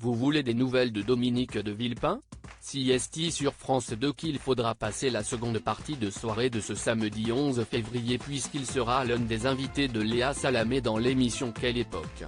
Vous voulez des nouvelles de Dominique de Villepin? CST sur France 2 qu'il faudra passer la seconde partie de soirée de ce samedi 11 février puisqu'il sera l'un des invités de Léa Salamé dans l'émission Quelle époque.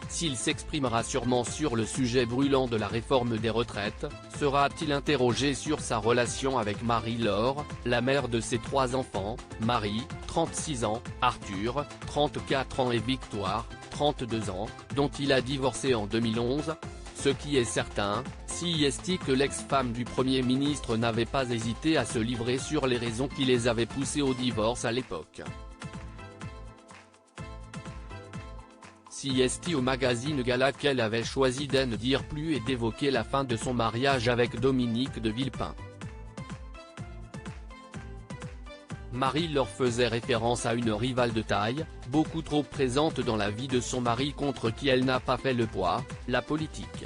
S'il s'exprimera sûrement sur le sujet brûlant de la réforme des retraites, sera-t-il interrogé sur sa relation avec Marie-Laure, la mère de ses 3 enfants, Marie, 36 ans, Arthur, 34 ans et Victoire, 32 ans, dont il a divorcé en 2011 ? Ce qui est certain, CST que l'ex-femme du Premier ministre n'avait pas hésité à se livrer sur les raisons qui les avaient poussés au divorce à l'époque. CST au magazine Gala qu'elle avait choisi de ne dire plus et d'évoquer la fin de son mariage avec Dominique de Villepin. Marie-Laure faisait référence à une rivale de taille, beaucoup trop présente dans la vie de son mari contre qui elle n'a pas fait le poids, la politique.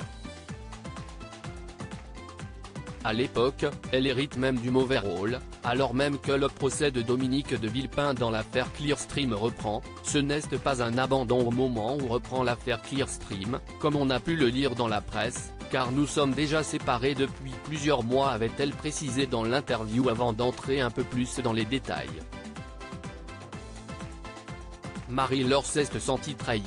À l'époque, elle hérite même du mauvais rôle, alors même que le procès de Dominique de Villepin dans l'affaire Clearstream reprend, ce n'est pas un abandon au moment où reprend l'affaire Clearstream, comme on a pu le lire dans la presse, car nous sommes déjà séparés depuis plusieurs mois avait-elle précisé dans l'interview avant d'entrer un peu plus dans les détails. Marie-Laure s'est sentie trahie.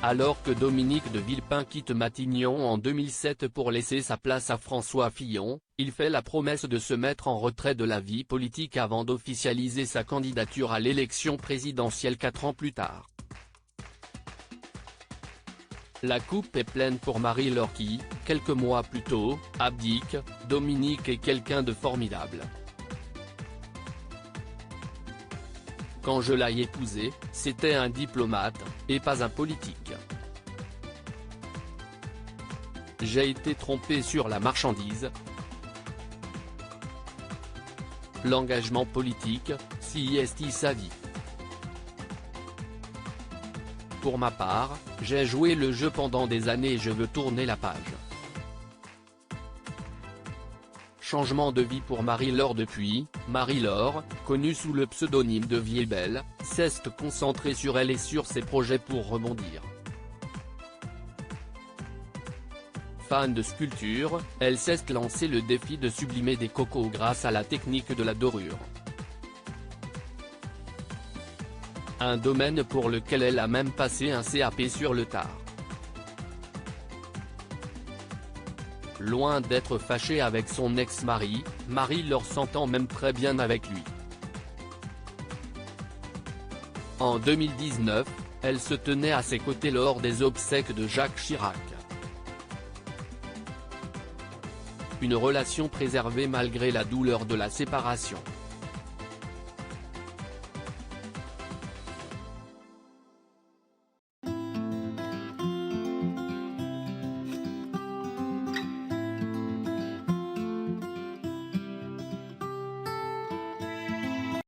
Alors que Dominique de Villepin quitte Matignon en 2007 pour laisser sa place à François Fillon, il fait la promesse de se mettre en retrait de la vie politique avant d'officialiser sa candidature à l'élection présidentielle 4 ans plus tard. La coupe est pleine pour Marie-Laure qui, quelques mois plus tôt, abdique. Dominique est quelqu'un de formidable. Quand je l'ai épousé, c'était un diplomate, et pas un politique. J'ai été trompé sur la marchandise. L'engagement politique, CST sa vie. Pour ma part, j'ai joué le jeu pendant des années et je veux tourner la page. Changement de vie pour Marie-Laure depuis, Marie-Laure, connue sous le pseudonyme de Viebel, s'est concentrée sur elle et sur ses projets pour rebondir. Fan de sculpture, elle s'est lancé le défi de sublimer des cocos grâce à la technique de la dorure. Un domaine pour lequel elle a même passé un CAP sur le tard. Loin d'être fâchée avec son ex-mari, Marie-Laure s'entend même très bien avec lui. En 2019, elle se tenait à ses côtés lors des obsèques de Jacques Chirac. Une relation préservée malgré la douleur de la séparation.